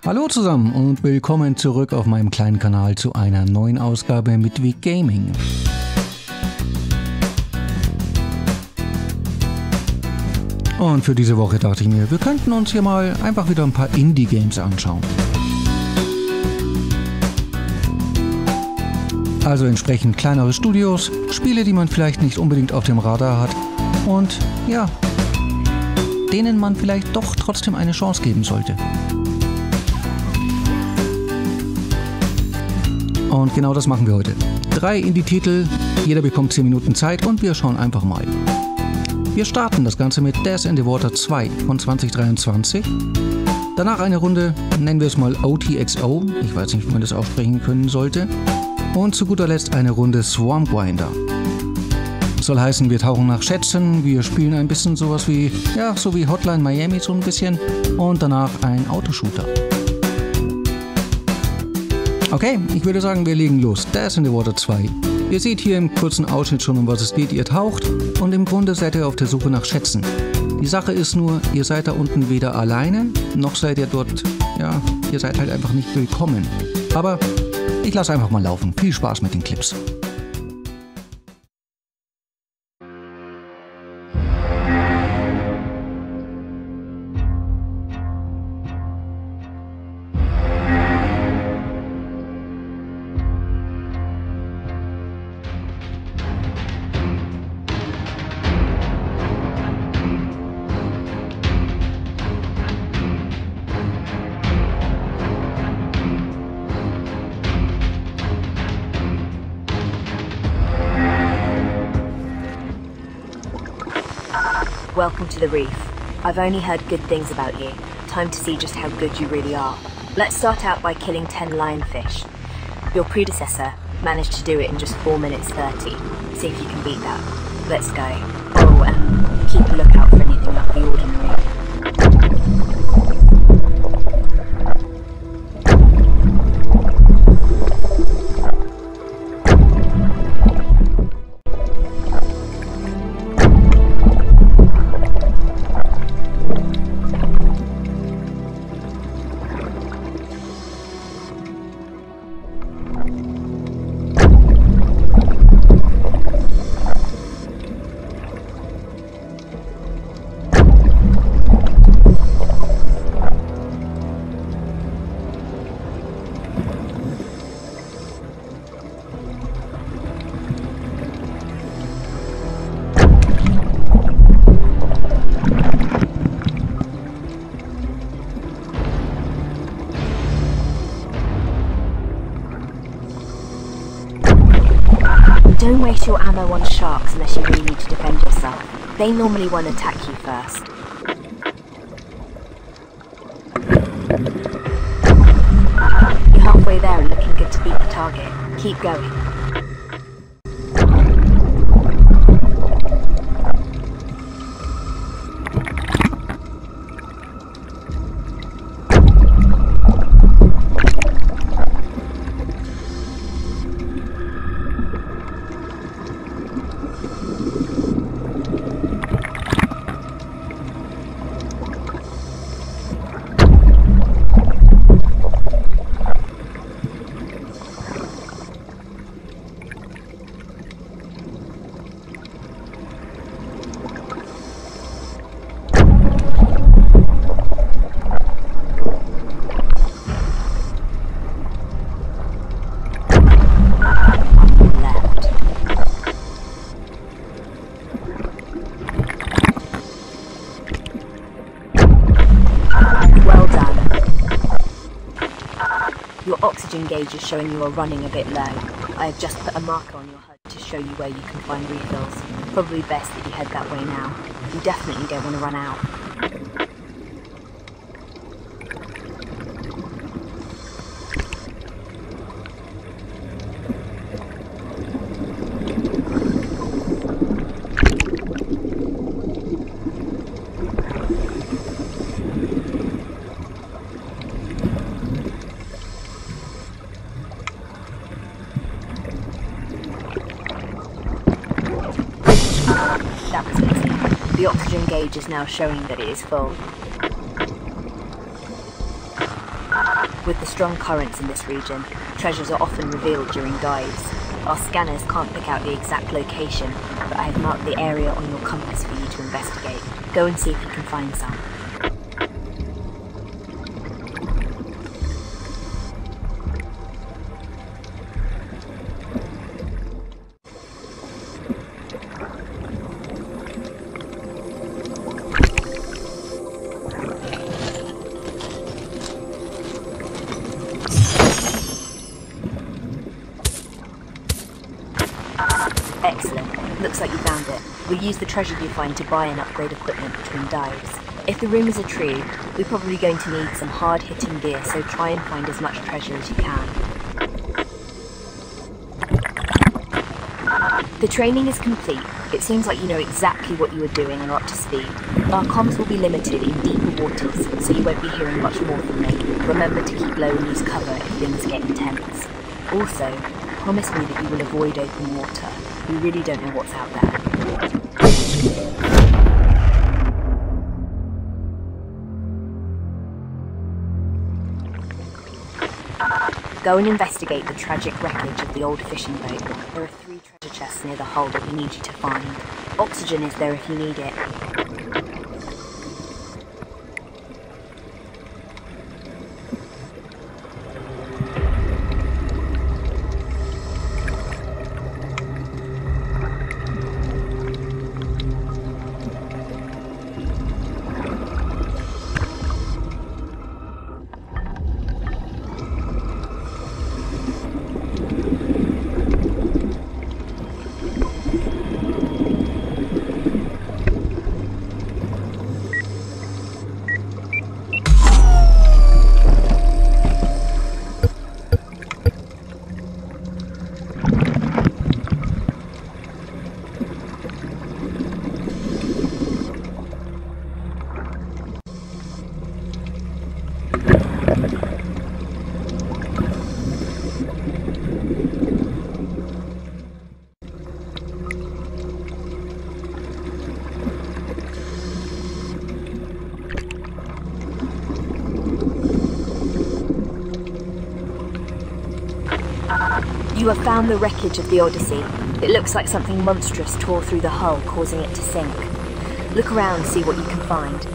Hallo zusammen und willkommen zurück auf meinem kleinen Kanal zu einer neuen Ausgabe Midweek Gaming. Und für diese Woche dachte ich mir, wir könnten uns hier mal einfach wieder ein paar Indie-Games anschauen. Also entsprechend kleinere Studios, Spiele, die man vielleicht nicht unbedingt auf dem Radar hat und ja, denen man vielleicht doch trotzdem eine Chance geben sollte. Und genau das machen wir heute. 3 Indie-Titel, jeder bekommt 10 Minuten Zeit und wir schauen einfach mal. Wir starten das Ganze mit Death in the Water 2 von 2023. Danach eine Runde, nennen wir es mal OTXO, ich weiß nicht, wie man das aussprechen können sollte. Und zu guter Letzt eine Runde Swarm Grinder. Soll heißen, wir tauchen nach Schätzen, wir spielen ein bisschen sowas wie, ja, so wie Hotline Miami so ein bisschen und danach ein Autoshooter. Okay, ich würde sagen, wir legen los. Death in the Water 2. Ihr seht hier im kurzen Ausschnitt schon, um was es geht. Ihr taucht und im Grunde seid ihr auf der Suche nach Schätzen. Die Sache ist nur, ihr seid da unten weder alleine, noch seid ihr dort, ja, ihr seid halt einfach nicht willkommen. Aber ich lasse einfach mal laufen. Viel Spaß mit den Clips. Welcome to the reef. I've only heard good things about you. Time to see just how good you really are. Let's start out by killing 10 lionfish. Your predecessor managed to do it in just 4 minutes 30. See if you can beat that. Let's go. Oh, and keep a lookout for anything out of the ordinary. Don't waste your ammo on sharks unless you really need to defend yourself. They normally won't attack you first. You're halfway there and looking good to beat the target. Keep going. Oxygen gauge is showing you are running a bit low. I have just put a marker on your HUD to show you where you can find refills. Probably best that you head that way now. You definitely don't want to run out. That was easy. The oxygen gauge is now showing that it is full. With the strong currents in this region, treasures are often revealed during dives. Our scanners can't pick out the exact location, but I have marked the area on your compass for you to investigate. Go and see if you can find some. Excellent. Looks like you found it. We'll use the treasure you find to buy and upgrade equipment between dives. If the rumours are true, we're probably going to need some hard-hitting gear, so try and find as much treasure as you can. The training is complete. It seems like you know exactly what you are doing and are up to speed. Our comms will be limited in deeper waters, so you won't be hearing much more from me. Remember to keep low and use cover if things get intense. Also, promise me that you will avoid open water. We really don't know what's out there. Go and investigate the tragic wreckage of the old fishing boat. There are 3 treasure chests near the hull that we need you to find. Oxygen is there if you need it. You have found the wreckage of the Odyssey. It looks like something monstrous tore through the hull, causing it to sink. Look around, see what you can find.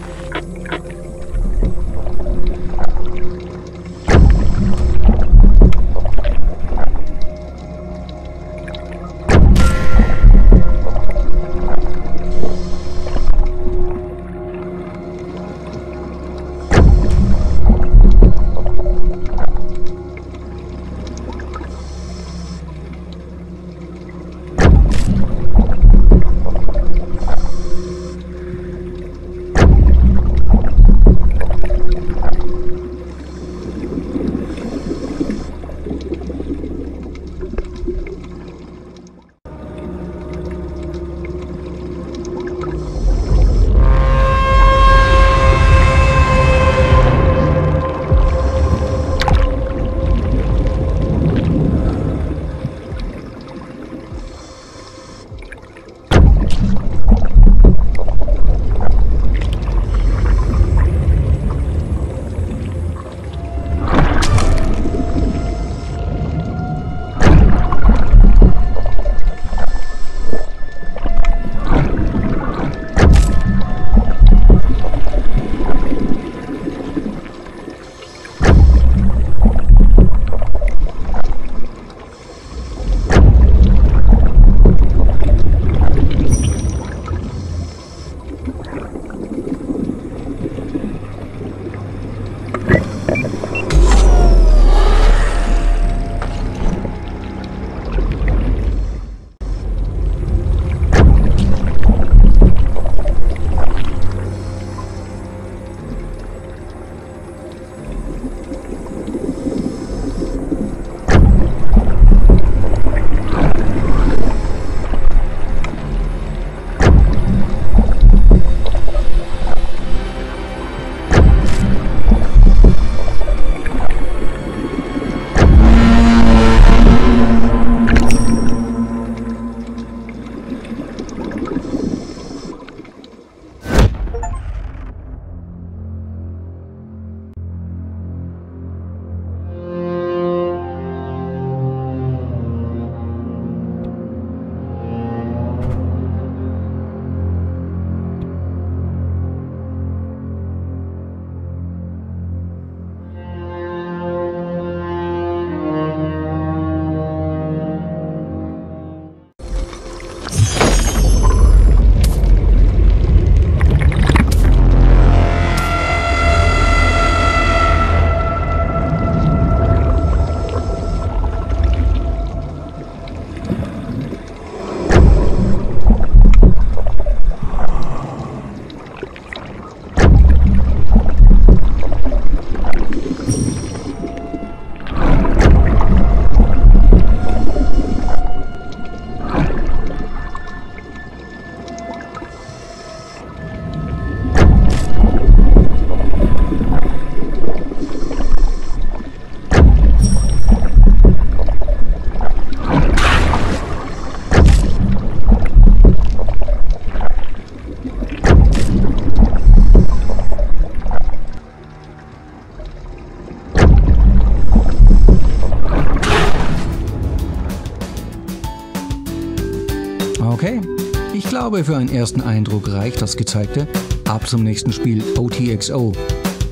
glaube, für einen ersten Eindruck reicht das Gezeigte. Ab zum nächsten Spiel, OTXO.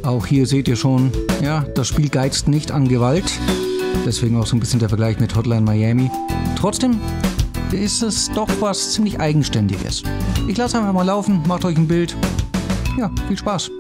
Auch hier seht ihr schon, ja, das Spiel geizt nicht an Gewalt. Deswegen auch so ein bisschen der Vergleich mit Hotline Miami. Trotzdem ist es doch was ziemlich Eigenständiges. Ich lasse einfach mal laufen, macht euch ein Bild. Ja, viel Spaß.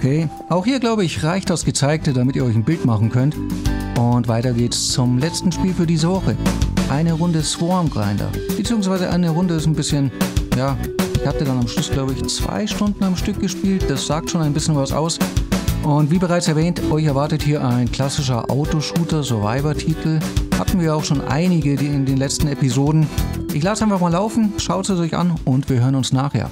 Okay, auch hier glaube ich reicht das Gezeigte, damit ihr euch ein Bild machen könnt. Und weiter geht's zum letzten Spiel für diese Woche. Eine Runde Swarm Grinder. Beziehungsweise eine Runde ist ein bisschen, ja, ich hatte dann am Schluss glaube ich 2 Stunden am Stück gespielt. Das sagt schon ein bisschen was aus. Und wie bereits erwähnt, euch erwartet hier ein klassischer Autoshooter-Survivor-Titel. Hatten wir auch schon einige in den letzten Episoden. Ich lasse einfach mal laufen, schaut es euch an und wir hören uns nachher.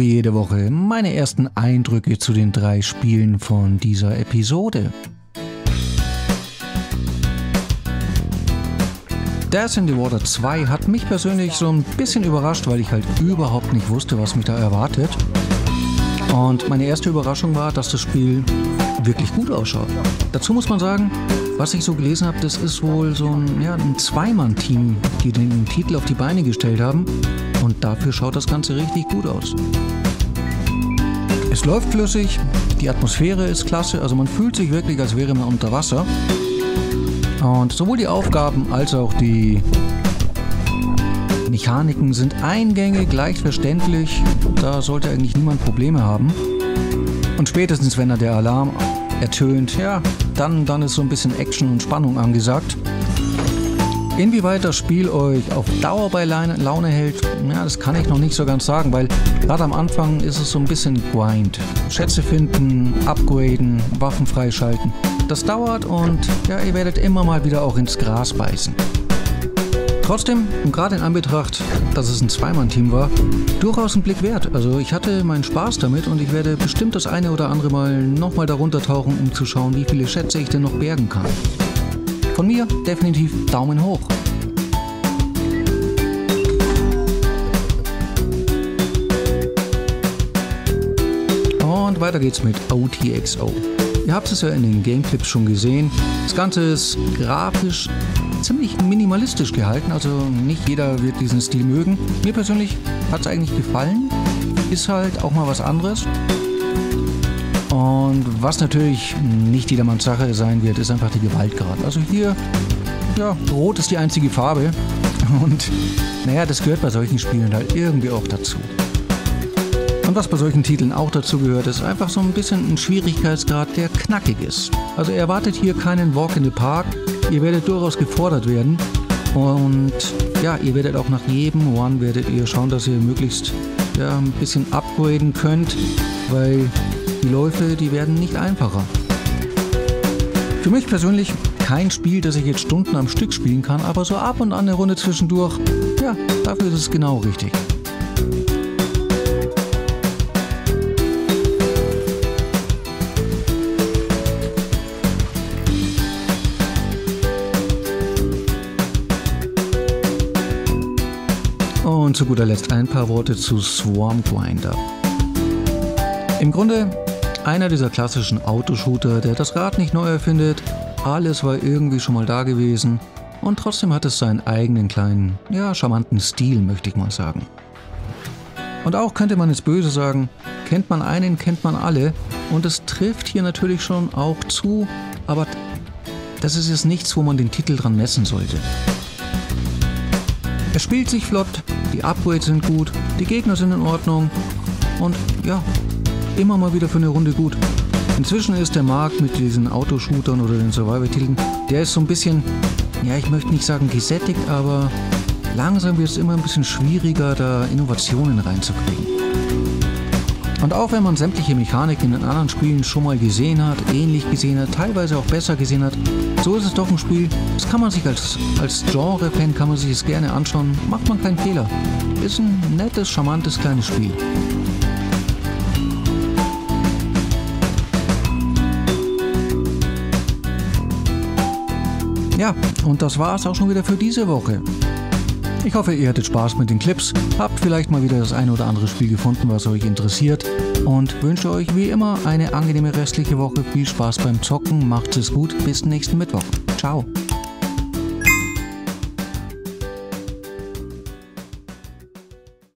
wie jede Woche meine ersten Eindrücke zu den 3 Spielen von dieser Episode. Das in the Water 2 hat mich persönlich so ein bisschen überrascht, weil ich halt überhaupt nicht wusste, was mich da erwartet. Und meine erste Überraschung war, dass das Spiel wirklich gut ausschaut. Dazu muss man sagen, was ich so gelesen habe, das ist wohl so ein Zweimann-Team, die den Titel auf die Beine gestellt haben. Und dafür schaut das Ganze richtig gut aus. Es läuft flüssig, die Atmosphäre ist klasse, also man fühlt sich wirklich, als wäre man unter Wasser. Und sowohl die Aufgaben als auch die Mechaniken sind eingängig, leicht verständlich. Da sollte eigentlich niemand Probleme haben. Und spätestens, wenn da der Alarm ertönt, ja, dann ist so ein bisschen Action und Spannung angesagt. Inwieweit das Spiel euch auf Dauer bei Laune hält, ja, das kann ich noch nicht so ganz sagen, weil gerade am Anfang ist es so ein bisschen Grind. Schätze finden, upgraden, Waffen freischalten. Das dauert und ja, ihr werdet immer mal wieder auch ins Gras beißen. Trotzdem, und gerade in Anbetracht, dass es ein Zweimann-Team war, durchaus ein Blick wert. Also ich hatte meinen Spaß damit und ich werde bestimmt das eine oder andere Mal nochmal darunter tauchen, um zu schauen, wie viele Schätze ich denn noch bergen kann. Von mir definitiv Daumen hoch. Und weiter geht's mit OTXO. Ihr habt es ja in den Gameclips schon gesehen. Das Ganze ist grafisch ziemlich minimalistisch gehalten, also nicht jeder wird diesen Stil mögen. Mir persönlich hat es eigentlich gefallen. Ist halt auch mal was anderes. Und was natürlich nicht jedermanns Sache sein wird, ist einfach die Gewaltgrad. Also hier, ja, rot ist die einzige Farbe. Und naja, das gehört bei solchen Spielen halt irgendwie auch dazu. Und was bei solchen Titeln auch dazu gehört, ist einfach so ein bisschen ein Schwierigkeitsgrad, der knackig ist. Also erwartet hier keinen Walk in the Park. Ihr werdet durchaus gefordert werden. Und ja, ihr werdet auch nach jedem One werdet ihr schauen, dass ihr möglichst ja, ein bisschen upgraden könnt, weil die Läufe, die werden nicht einfacher. Für mich persönlich kein Spiel, das ich jetzt Stunden am Stück spielen kann, aber so ab und an eine Runde zwischendurch, ja, dafür ist es genau richtig. Und zu guter Letzt ein paar Worte zu Swarm Grinder. Im Grunde einer dieser klassischen Autoshooter, der das Rad nicht neu erfindet, alles war irgendwie schon mal da gewesen und trotzdem hat es seinen eigenen kleinen, ja, charmanten Stil, möchte ich mal sagen. Und auch könnte man jetzt böse sagen, kennt man einen, kennt man alle und es trifft hier natürlich schon auch zu, aber das ist jetzt nichts, wo man den Titel dran messen sollte. Es spielt sich flott, die Upgrades sind gut, die Gegner sind in Ordnung und ja, immer mal wieder für eine Runde gut. Inzwischen ist der Markt mit diesen Autoshootern oder den Survival-Titeln, der ist so ein bisschen, ja, ich möchte nicht sagen gesättigt, aber langsam wird es immer ein bisschen schwieriger, da Innovationen reinzukriegen. Und auch wenn man sämtliche Mechaniken in den anderen Spielen schon mal gesehen hat, ähnlich gesehen hat, teilweise auch besser gesehen hat, so ist es doch ein Spiel, das kann man sich als Genre-Fan kann man sich es gerne anschauen, macht man keinen Fehler. Ist ein nettes, charmantes kleines Spiel. Ja, und das war es auch schon wieder für diese Woche. Ich hoffe, ihr hattet Spaß mit den Clips, habt vielleicht mal wieder das eine oder andere Spiel gefunden, was euch interessiert und wünsche euch wie immer eine angenehme restliche Woche. Viel Spaß beim Zocken, macht es gut, bis nächsten Mittwoch. Ciao.